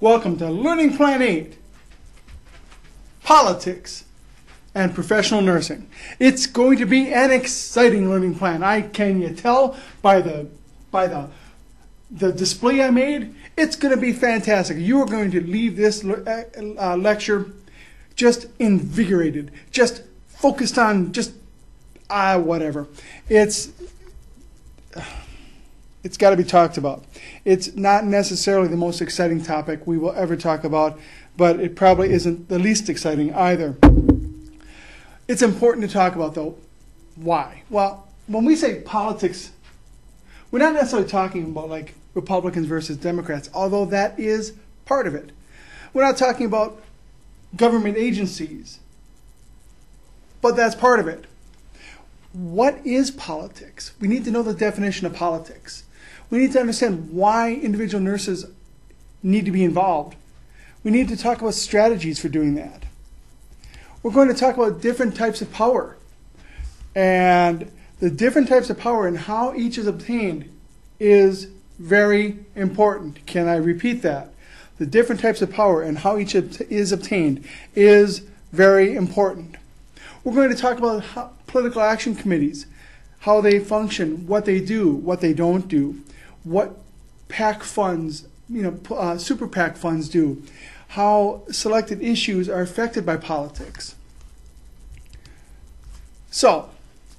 Welcome to Learning Plan 8, Politics and Professional Nursing. It's going to be an exciting learning plan. Can you tell by the display I made? It's going to be fantastic. You are going to leave this lecture just invigorated, just focused on whatever. It's got to be talked about. It's not necessarily the most exciting topic we will ever talk about, but it probably isn't the least exciting either. It's important to talk about, though. Why? Well, when we say politics, we're not necessarily talking about like Republicans versus Democrats, although that is part of it. We're not talking about government agencies, but that's part of it. What is politics? We need to know the definition of politics. We need to understand why individual nurses need to be involved. We need to talk about strategies for doing that. We're going to talk about different types of power and the different types of power and how each is obtained is very important. Can I repeat that? The different types of power and how each is obtained is very important. We're going to talk about political action committees, how they function, what they do, what they don't do, what PAC funds, super PAC funds do, how selected issues are affected by politics. So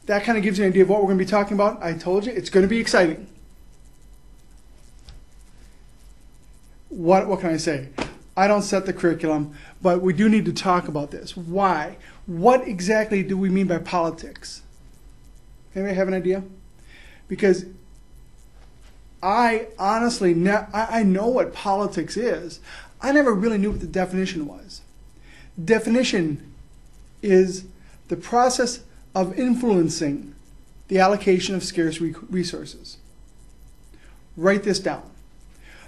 that kind of gives you an idea of what we're going to be talking about. I told you it's going to be exciting. What can I say? I don't set the curriculum, but we do need to talk about this. Why? What exactly do we mean by politics? Anybody have an idea? Because I honestly, I know what politics is. I never really knew what the definition was. Definition is the process of influencing the allocation of scarce resources. Write this down.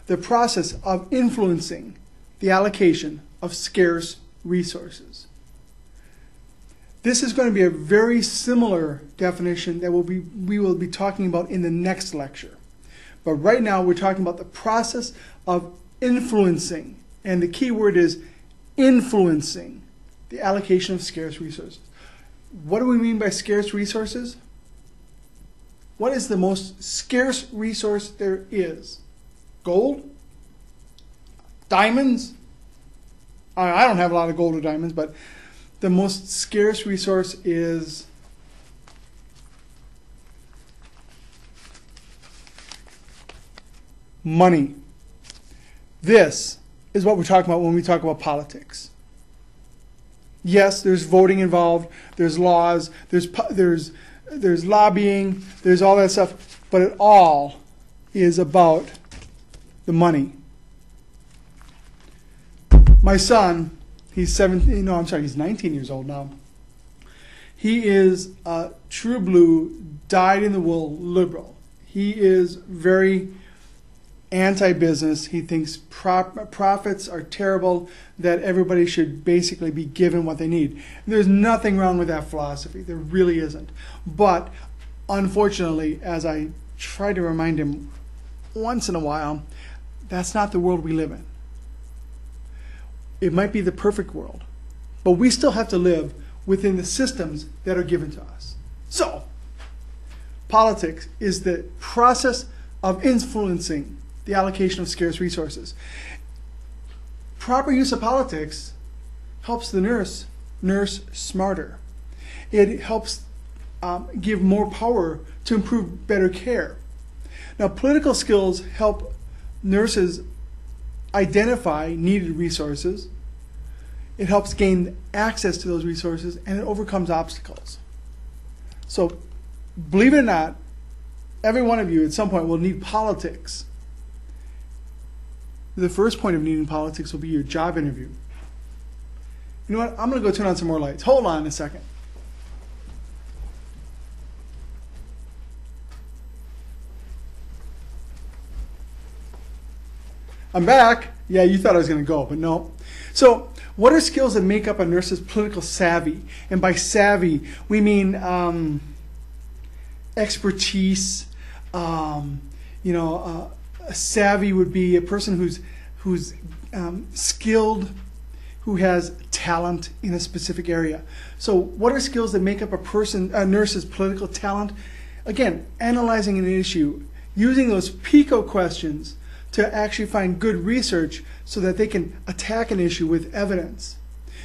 The process of influencing the allocation of scarce resources. This is going to be a very similar definition that we will be talking about in the next lecture. But right now we're talking about the process of influencing, and the key word is influencing the allocation of scarce resources. What do we mean by scarce resources? What is the most scarce resource there is? Gold? Diamonds? I don't have a lot of gold or diamonds, but the most scarce resource is money. This is what we're talking about when we talk about politics. Yes, there's voting involved, there's laws, there's lobbying, there's all that stuff, but it all is about the money. My son, he's 19 years old now. He is a true blue, dyed-in-the-wool liberal. He is very anti-business. He thinks profits are terrible, that everybody should basically be given what they need. There's nothing wrong with that philosophy. There really isn't. But unfortunately, as I try to remind him once in a while, that's not the world we live in. It might be the perfect world, but we still have to live within the systems that are given to us. So, politics is the process of influencing the allocation of scarce resources. Proper use of politics helps the nurse smarter. It helps give more power to improve better care. Now, political skills help nurses identify needed resources. It helps gain access to those resources, and it overcomes obstacles. So, believe it or not, every one of you at some point will need politics. The first point of needing politics will be your job interview. You know what? I'm going to go turn on some more lights. Hold on a second. I'm back. Yeah, you thought I was going to go, but no. So, what are skills that make up a nurse's political savvy? And by savvy, we mean expertise. A savvy would be a person who's skilled, who has talent in a specific area. So what are skills that make up a nurse's political talent? Again, analyzing an issue, using those PICO questions to actually find good research so that they can attack an issue with evidence.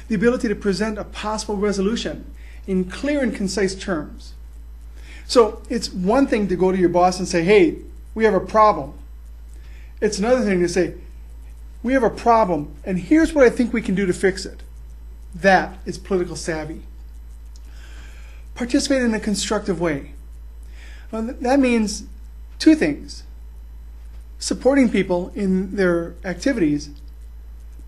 The ability to present a possible resolution in clear and concise terms. So it's one thing to go to your boss and say, hey, we have a problem. It's another thing to say, we have a problem, and here's what I think we can do to fix it. That is political savvy. Participate in a constructive way. Well, that means two things. Supporting people in their activities,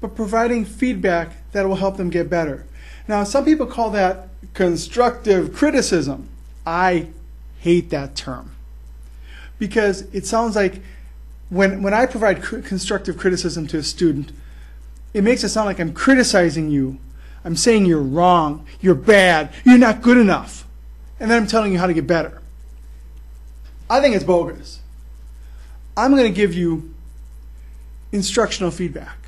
but providing feedback that will help them get better. Now, some people call that constructive criticism. I hate that term because it sounds like when I provide constructive criticism to a student, it makes it sound like I'm criticizing you. I'm saying you're wrong, you're bad, you're not good enough, and then I'm telling you how to get better. I think it's bogus. I'm going to give you instructional feedback.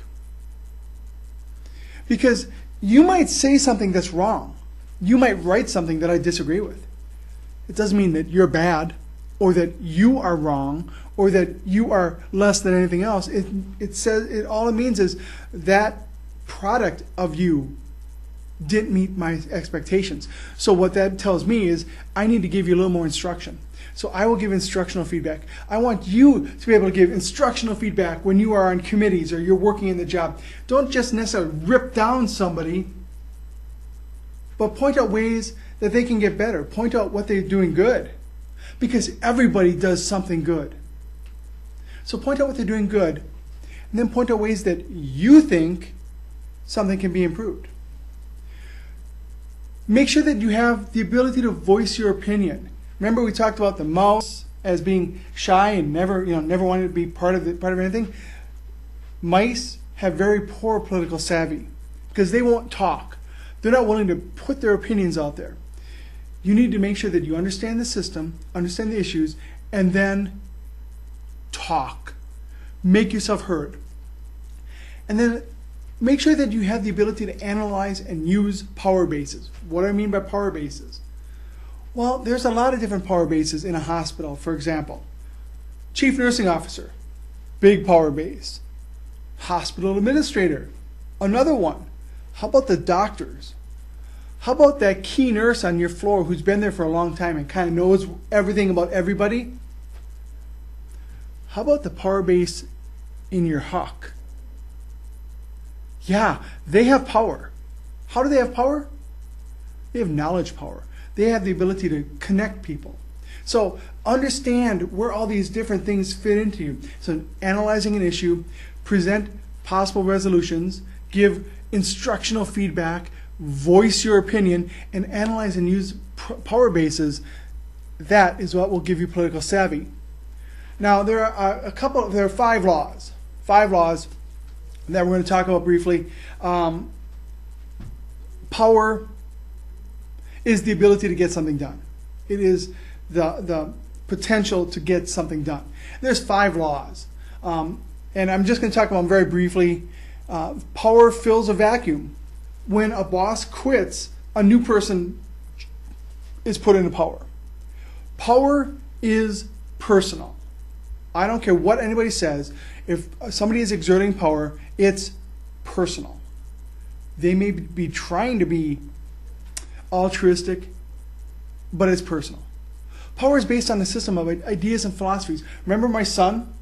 Because you might say something that's wrong. You might write something that I disagree with. It doesn't mean that you're bad or that you are wrong or that you are less than anything else. All it means is that product of you didn't meet my expectations. So what that tells me is I need to give you a little more instruction. So I will give instructional feedback. I want you to be able to give instructional feedback when you are on committees or you're working in the job. Don't just necessarily rip down somebody, but point out ways that they can get better. Point out what they're doing good. Because everybody does something good. So point out what they're doing good, and then point out ways that you think something can be improved. Make sure that you have the ability to voice your opinion. Remember we talked about the mouse as being shy and never wanting to be part of anything. Mice have very poor political savvy because they won't talk. They're not willing to put their opinions out there. You need to make sure that you understand the system, understand the issues, and then talk. Make yourself heard. And then make sure that you have the ability to analyze and use power bases. What do I mean by power bases? Well, there's a lot of different power bases in a hospital. For example, chief nursing officer, big power base. Hospital administrator, another one. How about the doctors? How about that key nurse on your floor who's been there for a long time and kind of knows everything about everybody? How about the power base in your HUC? Yeah, they have power. How do they have power? They have knowledge power. They have the ability to connect people. So understand where all these different things fit into you. So analyzing an issue, present possible resolutions, give instructional feedback, voice your opinion, and analyze and use power bases. That is what will give you political savvy. Now there are there are 5 laws. 5 laws that we're going to talk about briefly. Power is the ability to get something done. It is the potential to get something done. There's 5 laws. And I'm just going to talk about them very briefly. Power fills a vacuum. When a boss quits, a new person is put into power. Power is personal. I don't care what anybody says. If somebody is exerting power, it's personal. They may be trying to be altruistic, but it's personal. Power is based on the system of ideas and philosophies. Remember my son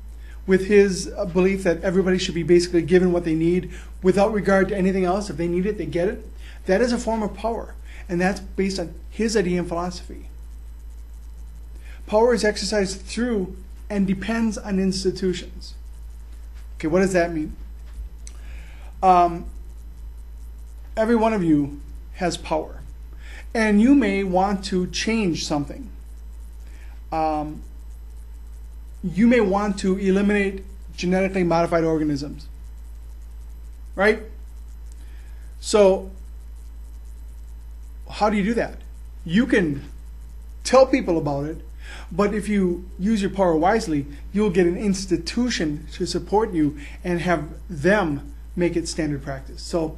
with his belief that everybody should be basically given what they need without regard to anything else. If they need it, they get it. That is a form of power, and that's based on his idea and philosophy. Power is exercised through and depends on institutions. Okay, what does that mean? Every one of you has power, and you may want to change something. You may want to eliminate genetically modified organisms, right? So how do you do that? You can tell people about it, but if you use your power wisely, you'll get an institution to support you and have them make it standard practice. So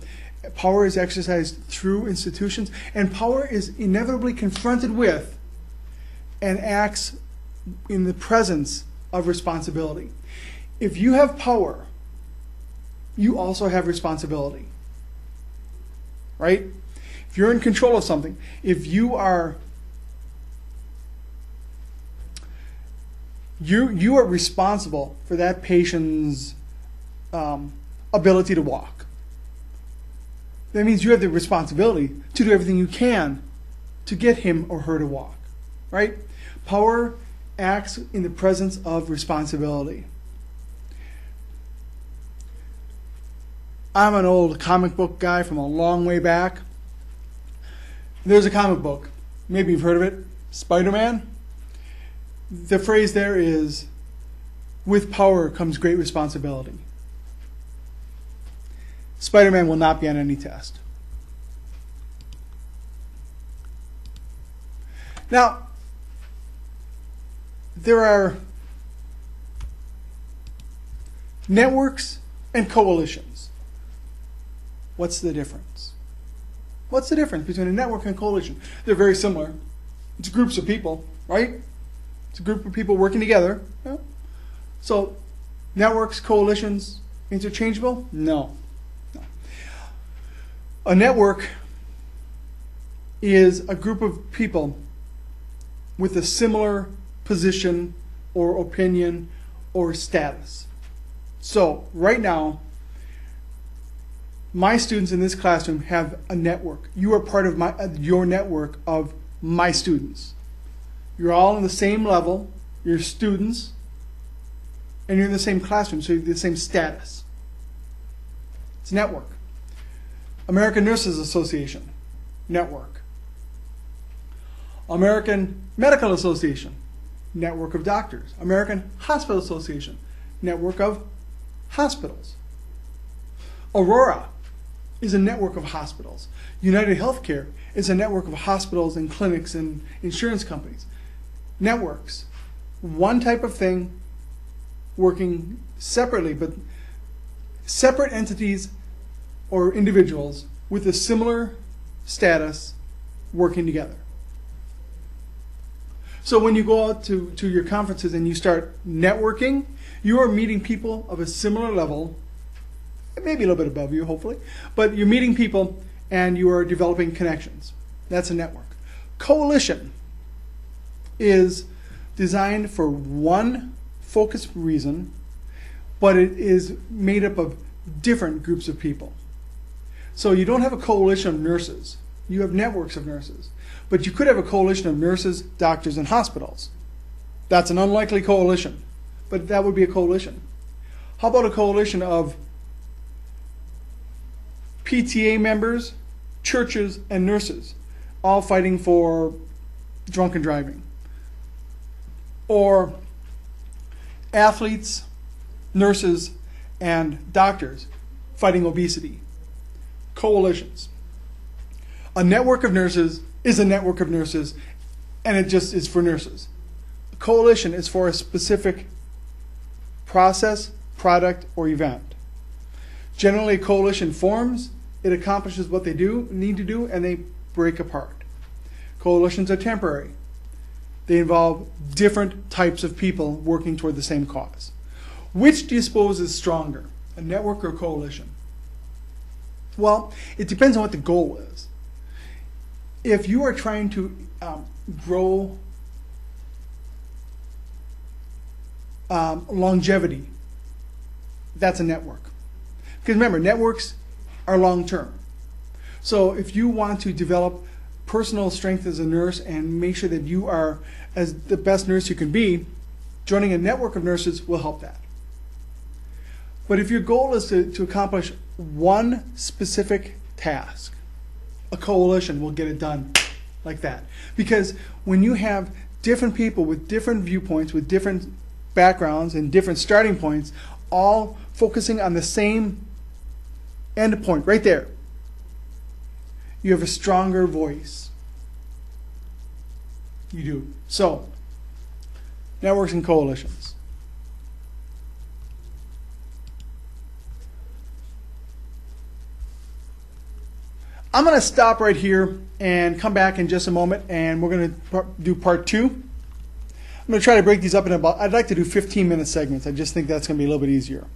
power is exercised through institutions, and power is inevitably confronted with and acts in the presence of responsibility. If you have power, you also have responsibility, right? If you're in control of something, if you are responsible for that patient's ability to walk. That means you have the responsibility to do everything you can to get him or her to walk, right? Power acts in the presence of responsibility. I'm an old comic book guy from a long way back. There's a comic book, maybe you've heard of it, Spider-Man. The phrase there is, with power comes great responsibility. Spider-Man will not be on any test. Now, there are networks and coalitions. What's the difference? What's the difference between a network and a coalition? They're very similar. It's groups of people, right? It's a group of people working together. Yeah. So, networks, coalitions, interchangeable? No. A network is a group of people with a similar position or opinion or status. So, right now, my students in this classroom have a network. You are part of your network of my students. You're all on the same level, you're students, and you're in the same classroom, so you have the same status. It's a network. American Nurses Association, network. American Medical Association, network of doctors. American Hospital Association, network of hospitals. Aurora is a network of hospitals. United Healthcare is a network of hospitals and clinics and insurance companies. Networks. One type of thing working separately, but separate entities or individuals with a similar status working together. So when you go out to your conferences and you start networking, you are meeting people of a similar level, maybe a little bit above you, hopefully, but you're meeting people and you are developing connections. That's a network. Coalition is designed for one focused reason, but it is made up of different groups of people. So you don't have a coalition of nurses. You have networks of nurses. But you could have a coalition of nurses, doctors, and hospitals. That's an unlikely coalition, but that would be a coalition. How about a coalition of PTA members, churches, and nurses, all fighting for drunken driving? Or athletes, nurses, and doctors fighting obesity? Coalitions. A network of nurses is a network of nurses, and it just is for nurses. A coalition is for a specific process, product, or event. Generally, a coalition forms, it accomplishes what they need to do, and they break apart. Coalitions are temporary. They involve different types of people working toward the same cause. Which do you suppose is stronger, a network or a coalition? Well, it depends on what the goal is. If you are trying to grow longevity, that's a network. Because remember, networks are long-term. So if you want to develop personal strength as a nurse and make sure that you are as the best nurse you can be, joining a network of nurses will help that. But if your goal is to accomplish one specific task, a coalition will get it done like that. Because when you have different people with different viewpoints, with different backgrounds and different starting points, all focusing on the same end point right there, you have a stronger voice. You do. So, networks and coalitions. I'm going to stop right here and come back in just a moment, and we're going to do part 2. I'm going to try to break these up in about, I'd like to do 15-minute segments. I just think that's going to be a little bit easier.